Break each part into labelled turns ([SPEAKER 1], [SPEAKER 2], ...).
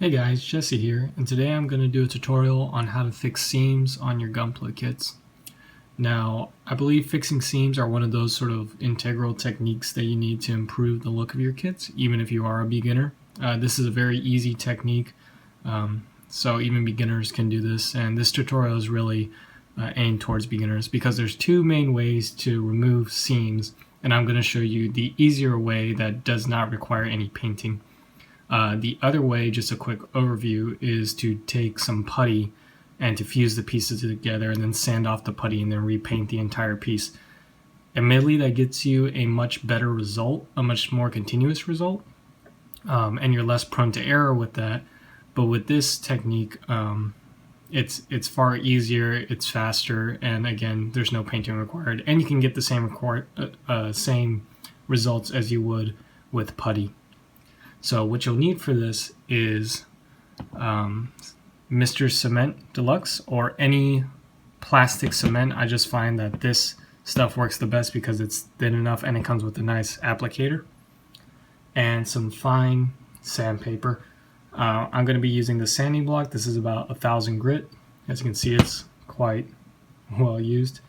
[SPEAKER 1] Hey guys, Jesse here, and today I'm going to do a tutorial on how to fix seams on your Gunpla kits. Now, I believe fixing seams are one of those sort of integral techniques that you need to improve the look of your kits, even if you are a beginner. This is a very easy technique, so even beginners can do this, and this tutorial is really aimed towards beginners because there's two main ways to remove seams, and I'm going to show you the easier way that does not require any painting. The other way, just a quick overview, is to take some putty and to fuse the pieces together and then sand off the putty and then repaint the entire piece. Admittedly, that gets you a much better result, a much more continuous result, and you're less prone to error with that. But with this technique, it's far easier, it's faster, and again, there's no painting required, and you can get the same results as you would with putty. So what you'll need for this is Mr. Cement Deluxe or any plastic cement. I just find that this stuff works the best because it's thin enough and it comes with a nice applicator. And some fine sandpaper. I'm going to be using the sanding block. This is about 1000 grit. As you can see, it's quite well used.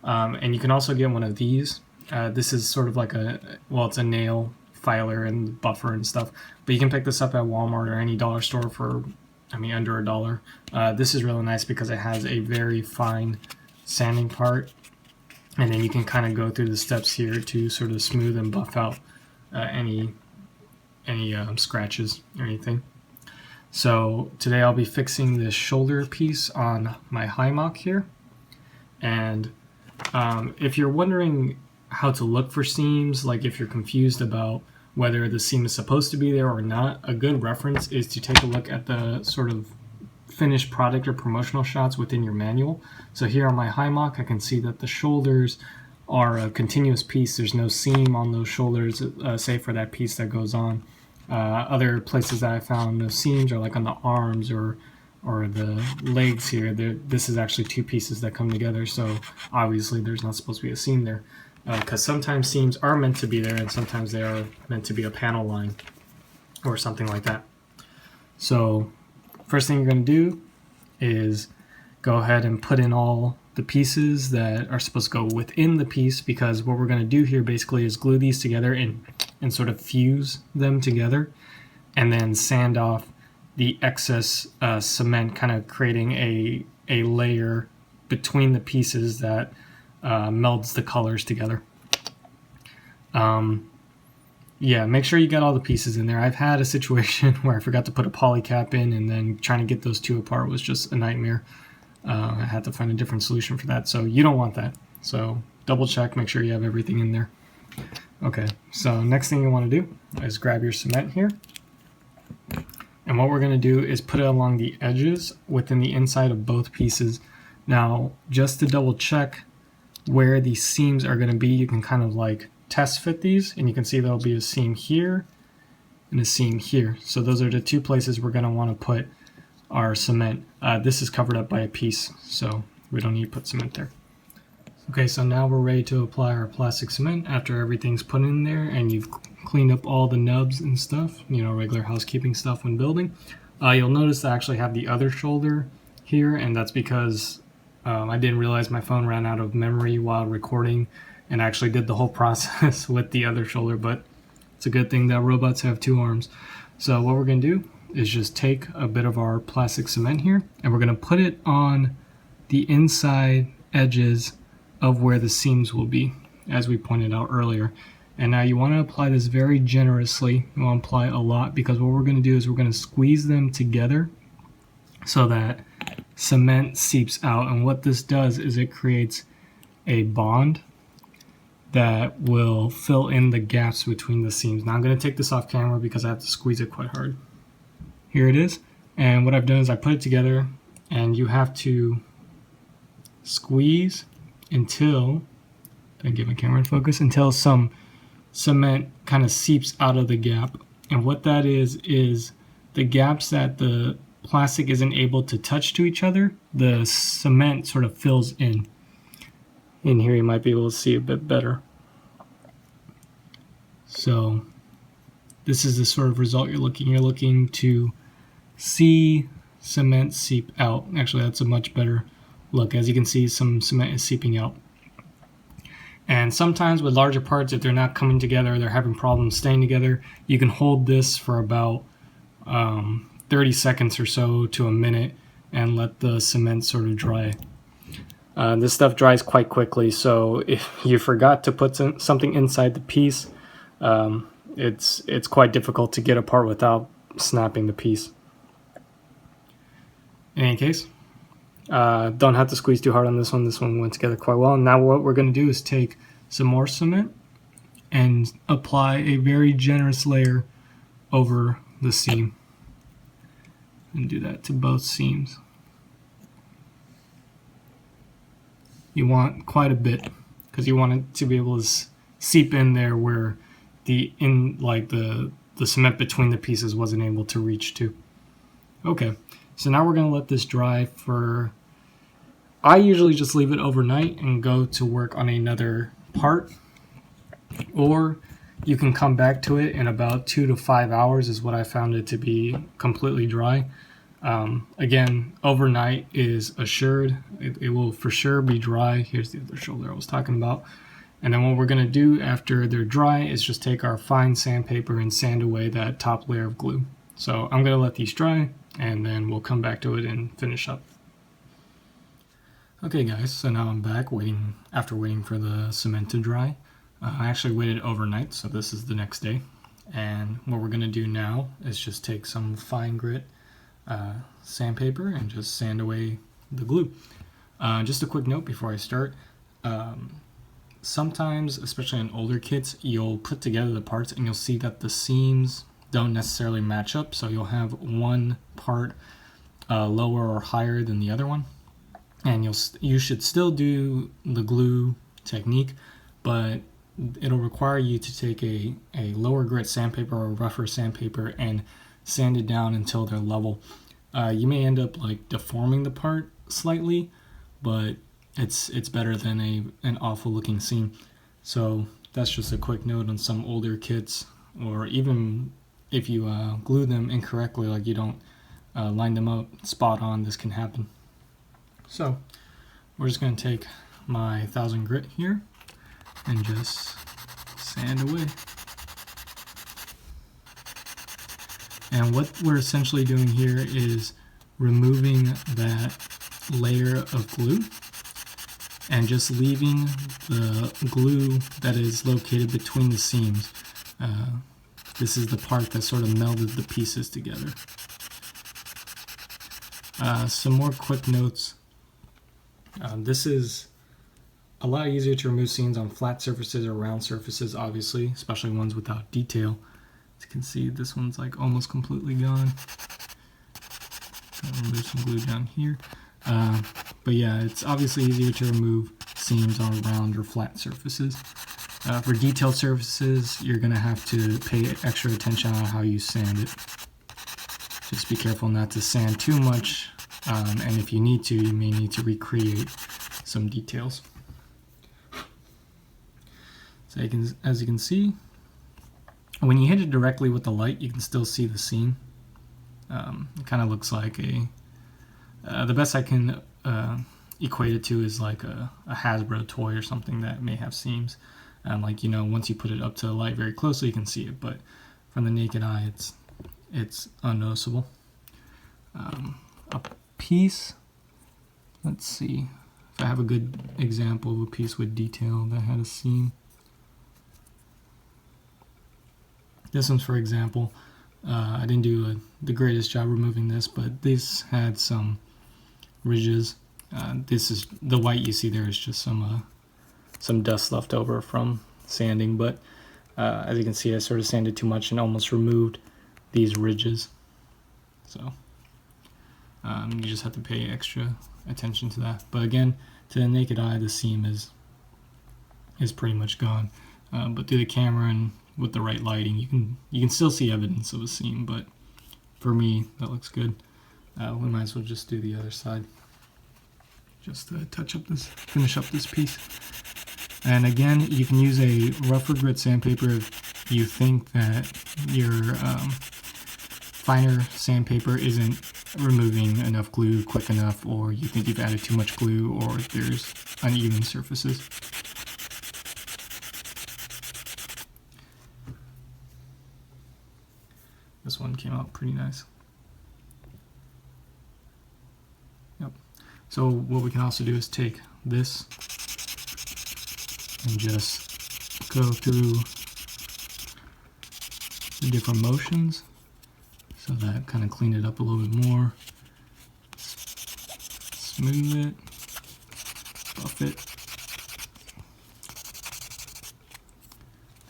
[SPEAKER 1] And you can also get one of these. This is sort of like it's a nail filer and buffer and stuff, but you can pick this up at Walmart or any dollar store for under $1. This is really nice because it has a very fine sanding part, and then you can kind of go through the steps here to sort of smooth and buff out any scratches or anything. So today I'll be fixing this shoulder piece on my Hymock here, and if you're wondering how to look for seams, like if you're confused about whether the seam is supposed to be there or not, a good reference is to take a look at the sort of finished product or promotional shots within your manual. So here on my Hymock, I can see that the shoulders are a continuous piece. There's no seam on those shoulders, save for that piece that goes on. Other places that I found no seams are like on the arms or the legs here. This is actually two pieces that come together, so obviously there's not supposed to be a seam there. Because sometimes seams are meant to be there and sometimes they are meant to be a panel line or something like that. So first thing you're going to do is go ahead and put in all the pieces that are supposed to go within the piece, because what we're going to do here basically is glue these together and sort of fuse them together and then sand off the excess cement, kind of creating a layer between the pieces that melds the colors together. Make sure you get all the pieces in there. I've had a situation where I forgot to put a poly cap in, and then trying to get those two apart was just a nightmare. I had to find a different solution for that, so you don't want that. So double check, make sure you have everything in there. Okay, so next thing you want to do is grab your cement here, and what we're going to do is put it along the edges within the inside of both pieces. Now, just to double check where these seams are going to be, you can kind of like test fit these, and you can see there'll be a seam here and a seam here. So those are the two places we're going to want to put our cement. This is covered up by a piece, so we don't need to put cement there. Okay, so now we're ready to apply our plastic cement after everything's put in there and you've cleaned up all the nubs and stuff, regular housekeeping stuff when building. You'll notice I actually have the other shoulder here, and that's because I didn't realize my phone ran out of memory while recording and actually did the whole process with the other shoulder, but it's a good thing that robots have two arms. So what we're going to do is just take a bit of our plastic cement here, and we're going to put it on the inside edges of where the seams will be, as we pointed out earlier. And now you want to apply this very generously. You want to apply a lot, because what we're going to do is we're going to squeeze them together so that cement seeps out, and what this does is it creates a bond that will fill in the gaps between the seams. Now I'm going to take this off camera because I have to squeeze it quite hard. Here it is, and what I've done is I put it together, and you have to squeeze until, did I get my camera in focus, until some cement kind of seeps out of the gap. And what that is the gaps that the plastic isn't able to touch to each other, the cement sort of fills in. In here you might be able to see a bit better. So this is the sort of result you're looking to see cement seep out. Actually, that's a much better look. As you can see, some cement is seeping out. And sometimes with larger parts, if they're not coming together, they're having problems staying together, you can hold this for about 30 seconds or so to a minute and let the cement sort of dry. This stuff dries quite quickly, so if you forgot to put something inside the piece, it's quite difficult to get apart without snapping the piece. In any case, don't have to squeeze too hard on this one. This one went together quite well. And now what we're going to do is take some more cement and apply a very generous layer over the seam. And do that to both seams. You want quite a bit because you want it to be able to seep in there where the cement between the pieces wasn't able to reach to. Okay, so now we're going to let this dry for, I usually just leave it overnight and go to work on another part, or you can come back to it in about 2 to 5 hours is what I found it to be completely dry. Again, overnight is assured. It will for sure be dry. Here's the other shoulder I was talking about. And then what we're going to do after they're dry is just take our fine sandpaper and sand away that top layer of glue. So I'm going to let these dry and then we'll come back to it and finish up. Okay guys, so now I'm back after waiting for the cement to dry. I actually waited overnight, so this is the next day. And what we're going to do now is just take some fine grit sandpaper and just sand away the glue. Just a quick note before I start. Sometimes, especially in older kits, you'll put together the parts and you'll see that the seams don't necessarily match up. So you'll have one part lower or higher than the other one. And you should still do the glue technique, but it'll require you to take a lower grit sandpaper or rougher sandpaper and sand it down until they're level. You may end up like deforming the part slightly, but it's better than an awful looking seam. So that's just a quick note on some older kits, or even if you glue them incorrectly, like you don't line them up spot on, this can happen. So we're just going to take my 1000 grit here and just sand away. And what we're essentially doing here is removing that layer of glue and just leaving the glue that is located between the seams. This is the part that sort of melded the pieces together. Some more quick notes. This is a lot easier to remove seams on flat surfaces or round surfaces, obviously, especially ones without detail. As you can see, this one's like almost completely gone. I'll remove some glue down here. But yeah, it's obviously easier to remove seams on round or flat surfaces. For detailed surfaces, you're going to have to pay extra attention on how you sand it. Just be careful not to sand too much, and if you need to, you may need to recreate some details. So as you can see, when you hit it directly with the light, you can still see the seam. It kind of looks like the best I can equate it to is like a Hasbro toy or something that may have seams. Like, you know, once you put it up to the light very closely, you can see it, but from the naked eye, it's unnoticeable. A piece, let's see if I have a good example of a piece with detail that had a seam. This one's, for example, I didn't do the greatest job removing this, but this had some ridges. This is the white you see there is just some dust left over from sanding, but as you can see, I sort of sanded too much and almost removed these ridges. So you just have to pay extra attention to that. But again, to the naked eye, the seam is pretty much gone. But through the camera and with the right lighting, you can still see evidence of a seam. But for me, that looks good. We might as well just do the other side, just to finish up this piece. And again, you can use a rougher grit sandpaper if you think that finer sandpaper isn't removing enough glue quick enough, or you think you've added too much glue, or there's uneven surfaces. This one came out pretty nice. Yep. So what we can also do is take this and just go through the different motions so that kind of clean it up a little bit more. Smooth it, buff it.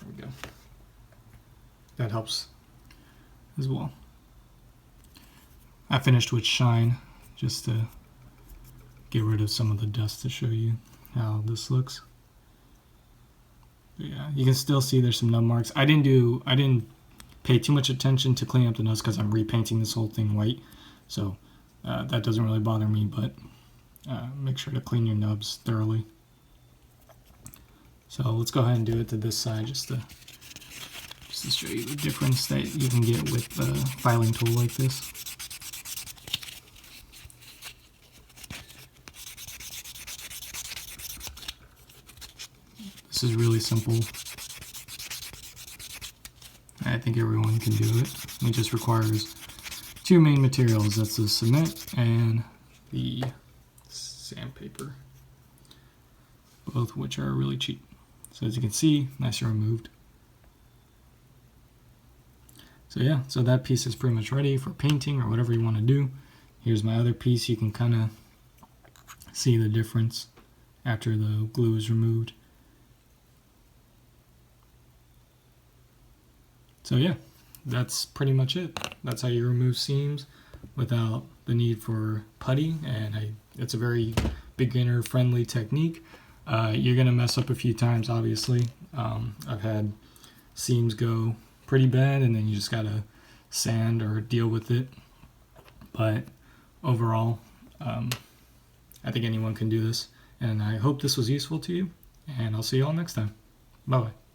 [SPEAKER 1] There we go. That helps as well. I finished with shine just to get rid of some of the dust to show you how this looks. But yeah, you can still see there's some nub marks. I didn't pay too much attention to cleaning up the nubs because I'm repainting this whole thing white, so that doesn't really bother me, but make sure to clean your nubs thoroughly. So let's go ahead and do it to this side just to show you the difference that you can get with a filing tool like this. This is really simple. I think everyone can do it. It just requires two main materials. That's the cement and the sandpaper, both which are really cheap. So as you can see, nice and removed. So yeah, so that piece is pretty much ready for painting or whatever you want to do. Here's my other piece. You can kind of see the difference after the glue is removed. So yeah, that's pretty much it. That's how you remove seams without the need for putty, and it's a very beginner friendly technique. You're gonna mess up a few times, obviously. I've had seams go pretty bad and then you just gotta sand or deal with it, but overall I think anyone can do this, and I hope this was useful to you, and I'll see you all next time. Bye bye.